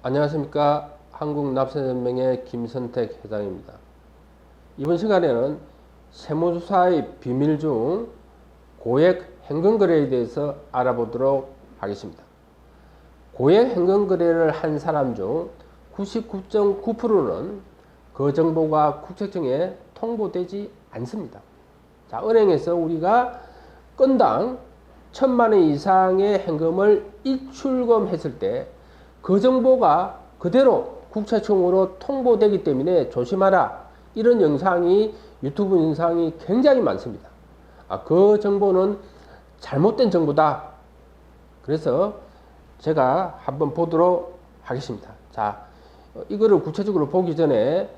안녕하십니까. 한국납세연맹의 김선택 회장입니다. 이번 시간에는 세무조사의 비밀 중 고액 현금거래에 대해서 알아보도록 하겠습니다. 고액 현금거래를 한 사람 중 99.9%는 그 정보가 국세청에 통보되지 않습니다. 자, 은행에서 우리가 건당 1,000만 원 이상의 현금을 입출금했을 때 그 정보가 그대로 국세청으로 통보되기 때문에 조심하라. 이런 영상이 유튜브 영상이 굉장히 많습니다. 그 정보는 잘못된 정보다. 그래서 제가 한번 보도록 하겠습니다. 자, 이거를 구체적으로 보기 전에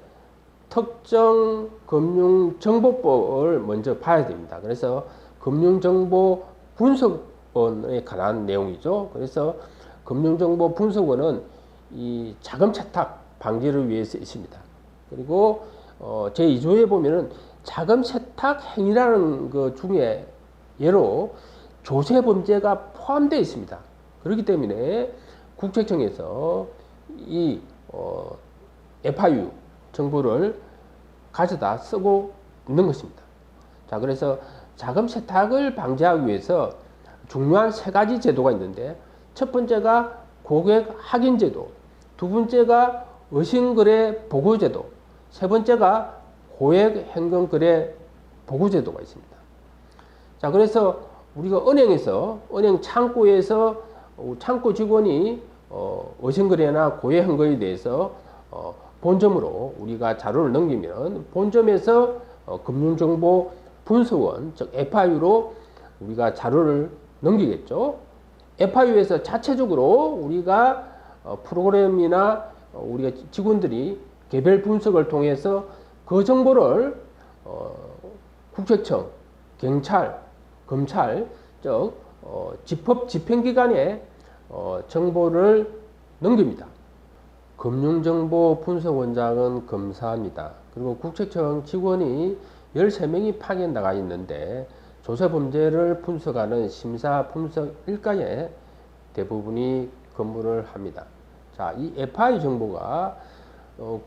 특정 금융정보법을 먼저 봐야 됩니다. 그래서 금융정보 분석원에 관한 내용이죠. 그래서 금융정보 분석원은 이 자금 세탁 방지를 위해서 있습니다. 그리고 제2조에 보면은 자금 세탁 행위라는 것 중에 예로 조세 범죄가 포함되어 있습니다. 그렇기 때문에 국세청에서 이 FIU 정보를 가져다 쓰고 있는 것입니다. 자, 그래서 자금 세탁을 방지하기 위해서 중요한 세 가지 제도가 있는데, 첫 번째가 고객 확인 제도, 두 번째가 의심거래 보고 제도, 세 번째가 고액 현금 거래 보고 제도가 있습니다. 자, 그래서 우리가 은행 창구에서 창구 직원이 의심거래나 고액 현금에 대해서 본점으로 우리가 자료를 넘기면 본점에서 금융정보 분석원, 즉 FIU로 우리가 자료를 넘기겠죠. FIU에서 자체적으로 우리가 프로그램이나 우리가 직원들이 개별 분석을 통해서 그 정보를 국세청, 경찰, 검찰, 즉 집법 집행기관에 정보를 넘깁니다. 금융정보 분석원장은 검사입니다. 그리고 국세청 직원이 13명이 파견 나가 있는데 조세범죄를 분석하는 심사분석일과에 대부분이 근무를 합니다. 자, 이 FI 정보가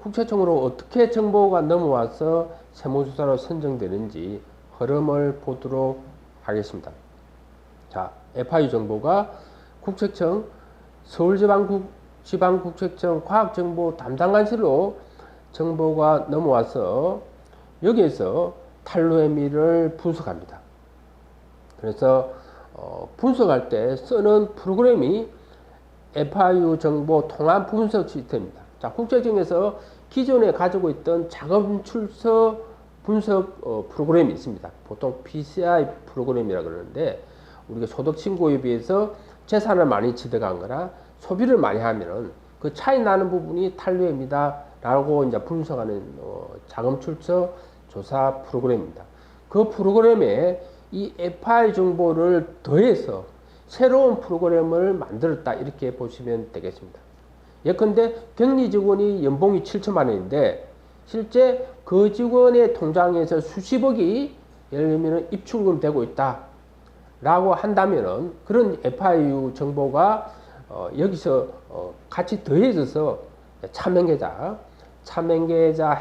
국세청으로 어떻게 정보가 넘어와서 세무조사로 선정되는지 흐름을 보도록 하겠습니다. 자, FI 정보가 국세청 서울지방국세청 과학정보 담당관실로 정보가 넘어와서 여기에서 탈루 혐의를 분석합니다. 그래서 분석할 때 쓰는 프로그램이 FIU 정보 통합 분석 시스템입니다. 자, 국세청에서 기존에 가지고 있던 자금 출처 분석 프로그램이 있습니다. 보통 PCI 프로그램이라 그러는데, 우리가 소득 신고에 비해서 재산을 많이 취득한 거나 소비를 많이 하면은 그 차이 나는 부분이 탈루입니다 라고 이제 분석하는 자금 출처 조사 프로그램입니다. 그 프로그램에 이 FI 정보를 더해서 새로운 프로그램을 만들었다, 이렇게 보시면 되겠습니다. 예컨대 격리 직원이 연봉이 7천만 원인데 실제 그 직원의 통장에서 수십억이 예를 들면 입출금 되고 있다 라고 한다면은 그런 FIU 정보가 여기서 같이 더해져서 차명계좌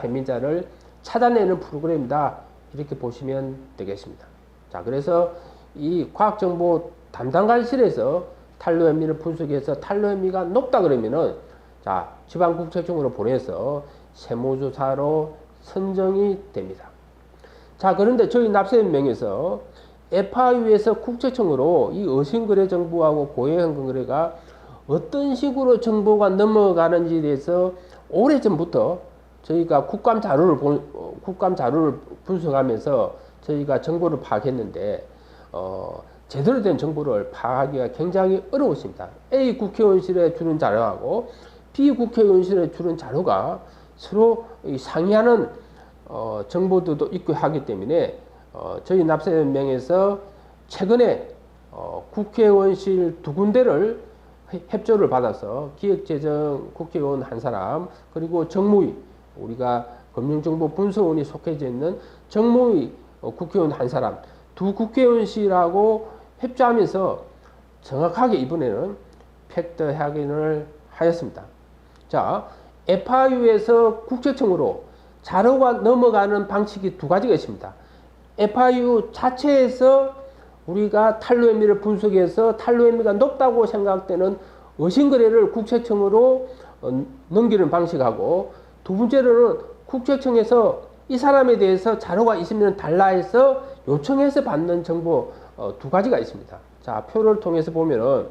혐의자를 찾아내는 프로그램이다, 이렇게 보시면 되겠습니다. 자, 그래서 이 과학정보 담당관실에서 탈루 혐의를 분석해서 탈루 혐의가 높다 그러면은 자, 지방국세청으로 보내서 세무조사로 선정이 됩니다. 자, 그런데 저희 납세연맹에서 FIU에서 국세청으로 이 의심거래 정보하고 고액현금거래가 어떤 식으로 정보가 넘어가는지에 대해서 오래전부터 저희가 국감 자료를 분석하면서 저희가 정보를 파악했는데 제대로 된 정보를 파악하기가 굉장히 어려웠습니다. A 국회의원실에 주는 자료하고 B 국회의원실에 주는 자료가 서로 상이하는 정보들도 있고 하기 때문에 저희 납세연맹에서 최근에 국회의원실 2군데를 협조를 받아서 기획재정 국회의원 한 사람, 그리고 정무위, 우리가 금융정보분석원이 속해져 있는 정무위 국회의원 한 사람, 두 국회의원실하고 협조하면서 정확하게 이번에는 팩트 확인을 하였습니다. 자, FIU에서 국세청으로 자료가 넘어가는 방식이 두 가지가 있습니다. FIU 자체에서 우리가 탄로 혐의를 분석해서 탄로 혐의가 높다고 생각되는 의심거래를 국세청으로 넘기는 방식하고, 두 번째로는 국세청에서 이 사람에 대해서 자료가 있으면 달라 해서 요청해서 받는 정보 두 가지가 있습니다. 자, 표를 통해서 보면은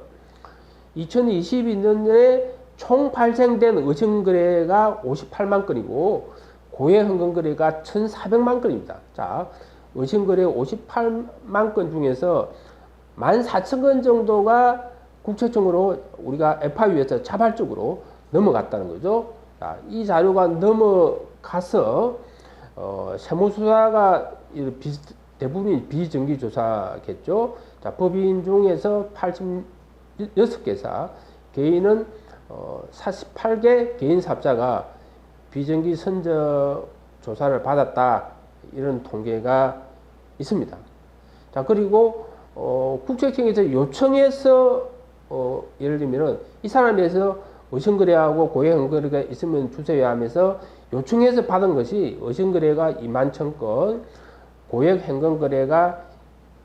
2022년에 총 발생된 의심거래가 58만 건이고 고해 흥건거래가 1,400만 건입니다. 자, 의심거래 58만 건 중에서 14,000건 정도가 국세청으로 우리가 FIU에서 자발적으로 넘어갔다는 거죠. 자, 이 자료가 넘어가서 세무조사가 대부분이 비정기조사겠죠. 자, 법인 중에서 86개사, 개인은 48개 개인 사업자가 비정기 선적 조사를 받았다, 이런 통계가 있습니다. 자, 그리고 국세청에서 요청해서 예를 들면은 이 사람에서 의심거래하고 고해 흥거래가 있으면 주세요 하면서 요청해서 받은 것이 의심거래가 21,000건, 고해 행건거래가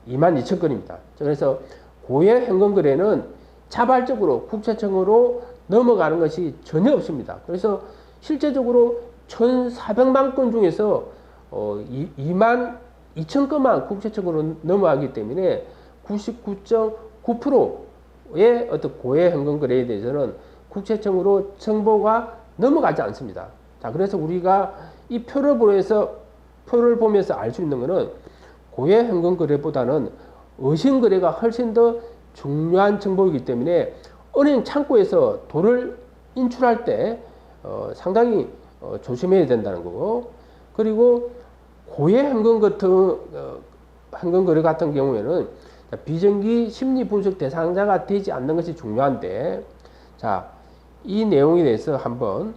22,000건입니다. 그래서 고해 행건거래는 자발적으로 국세청으로 넘어가는 것이 전혀 없습니다. 그래서 실제적으로 1,400만 건 중에서 22,000건만 국세청으로 넘어가기 때문에 99.9%의 어떤 고해 행건거래에 대해서는 국세청으로 정보가 넘어가지 않습니다. 자, 그래서 우리가 이 표를 보면서 알 수 있는 것은 고해 행건거래보다는 의심거래가 훨씬 더 중요한 정보이기 때문에 은행 창구에서 돈을 인출할 때 상당히 조심해야 된다는 거고, 그리고 고해 행건거래 같은 경우에는 비정기 심리 분석 대상자가 되지 않는 것이 중요한데, 자, 이 내용에 대해서 한번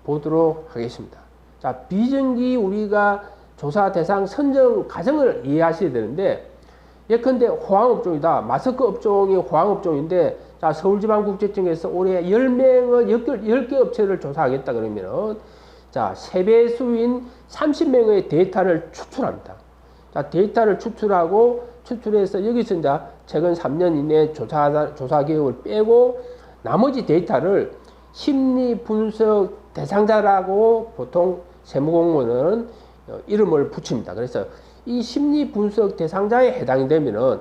보도록 하겠습니다. 자, 비정기 우리가 조사 대상 선정 과정을 이해하셔야 되는데, 예컨대 호황업종이다. 마스크 업종이 호황업종인데, 자, 서울지방국세청에서 올해 10개 업체를 조사하겠다 그러면은, 자, 세배수인 30명의 데이터를 추출합니다. 자, 데이터를 추출해서 여기서 이제 최근 3년 이내 조사 기록을 빼고 나머지 데이터를 심리 분석 대상자라고 보통 세무공무원은 이름을 붙입니다. 그래서 이 심리 분석 대상자에 해당이 되면은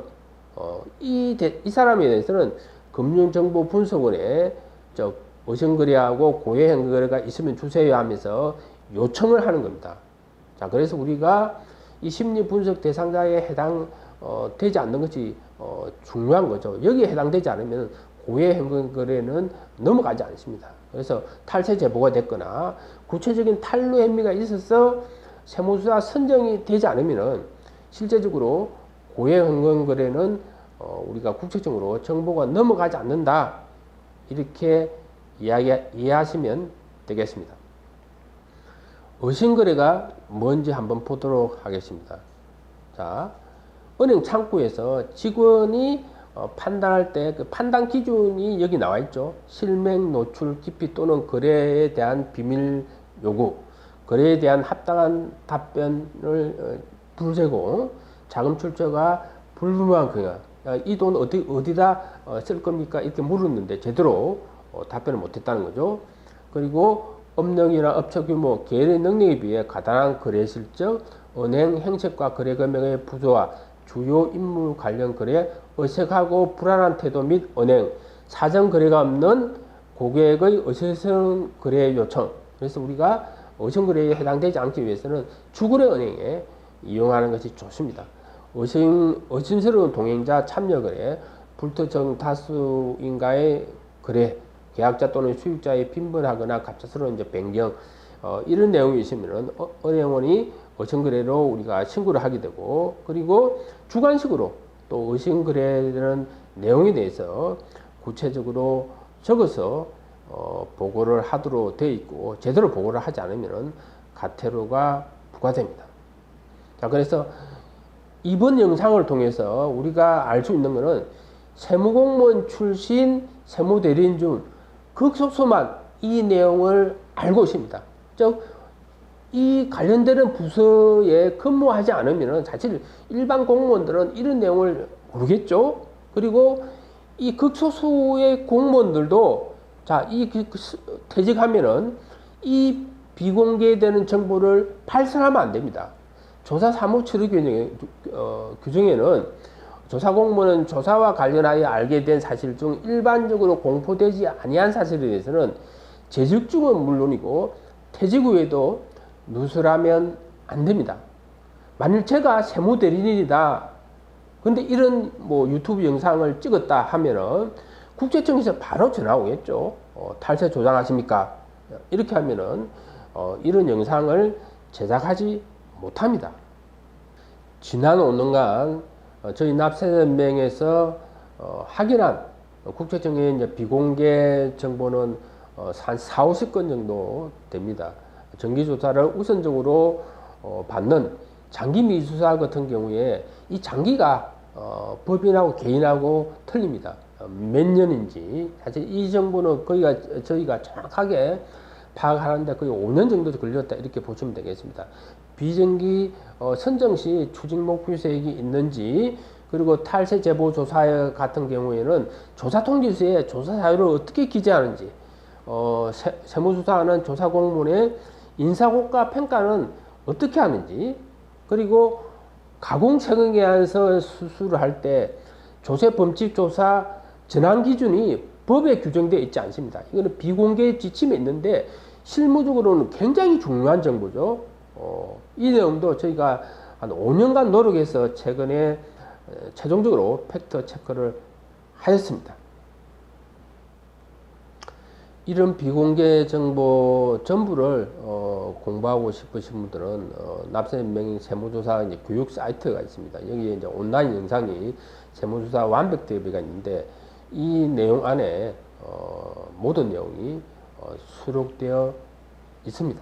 이 사람에 대해서는 금융정보분석원에 의심거래하고 고해 행거래가 있으면 주세요 하면서 요청을 하는 겁니다. 자, 그래서 우리가 이 심리 분석 대상자에 해당 되지 않는 것이 중요한 거죠. 여기에 해당되지 않으면 고해 행거래는 넘어가지 않습니다. 그래서 탈세 제보가 됐거나 구체적인 탈루 혐의가 있어서 세무조사 선정이 되지 않으면은 실제적으로 고해 행거래는 우리가 국세청으로 정보가 넘어가지 않는다, 이렇게 이해하시면 되겠습니다. 의심거래가 뭔지 한번 보도록 하겠습니다. 자, 은행 창구에서 직원이 판단할 때 그 판단 기준이 여기 나와 있죠. 실명, 노출, 기피 또는 거래에 대한 비밀 요구, 거래에 대한 합당한 답변을 불제공, 자금 출처가 불분명한 경우, 이 돈 어디다 쓸 겁니까? 이렇게 물었는데 제대로 답변을 못했다는 거죠. 그리고 업력이나 업체 규모, 계획 능력에 비해 가다란 거래 실적, 은행 행색과 거래 금액의 부조화, 주요 인물 관련 거래, 어색하고 불안한 태도 및 은행, 사전 거래가 없는 고객의 어색한 거래 요청. 그래서 우리가 어색 거래에 해당되지 않기 위해서는 주거래 은행에 이용하는 것이 좋습니다. 의심스러운 동행자 참여 거래, 불특정 다수인가의 거래, 계약자 또는 수익자의 빈번하거나 갑작스러운 변경, 이런 내용이 있으면은 은행원이 의심거래로 우리가 신고를 하게 되고, 그리고 주관식으로 또 의심거래라는 내용에 대해서 구체적으로 적어서 보고를 하도록 되어 있고, 제대로 보고를 하지 않으면은 과태료가 부과됩니다. 자, 그래서 이번 영상을 통해서 우리가 알 수 있는 것은 세무공무원 출신 세무대리인 중 극소수만 이 내용을 알고 있습니다. 즉, 이 관련되는 부서에 근무하지 않으면 사실 일반 공무원들은 이런 내용을 모르겠죠. 그리고 이 극소수의 공무원들도 자, 퇴직하면은 이 비공개되는 정보를 발설하면 안 됩니다. 조사 사무 처리 규정에는 조사 공무원은 조사와 관련하여 알게 된 사실 중 일반적으로 공포되지 아니한 사실에 대해서는 재직 중은 물론이고 퇴직 후에도 누설하면 안 됩니다. 만일 제가 세무 대리인이다. 근데 이런 뭐 유튜브 영상을 찍었다 하면은 국세청에서 바로 전화 오겠죠. 탈세 조장하십니까? 이렇게 하면은 이런 영상을 제작하지 못합니다. 지난 5년간 저희 납세연맹에서 확인한 국세청의 이제 비공개 정보는 한 4, 50건 정도 됩니다. 정기조사를 우선적으로 받는 장기미수사 같은 경우에 이 장기가 법인하고 개인하고 틀립니다. 몇 년인지 사실 이 정보는 저희가 정확하게 파악하는데 거의 5년 정도 걸렸다 이렇게 보시면 되겠습니다. 비정기 선정 시 추징 목표 세액이 있는지 그리고 탈세 제보 조사 같은 경우에는 조사 통지서에 조사 사유를 어떻게 기재하는지 세무조사하는 조사 공무원의 인사고가 평가는 어떻게 하는지 그리고 가공세금계약서 수수를 할 때 조세 범칙 조사 전환 기준이 법에 규정되어 있지 않습니다. 이거는 비공개 지침에 있는데 실무적으로는 굉장히 중요한 정보죠. 이 내용도 저희가 한 5년간 노력해서 최근에 최종적으로 팩트 체크를 하였습니다. 이런 비공개 정보 전부를 공부하고 싶으신 분들은 납세연맹 세무조사 이제 교육 사이트가 있습니다. 여기에 이제 온라인 영상이 세무조사 완벽 대비가 있는데 이 내용 안에 모든 내용이 수록되어 있습니다.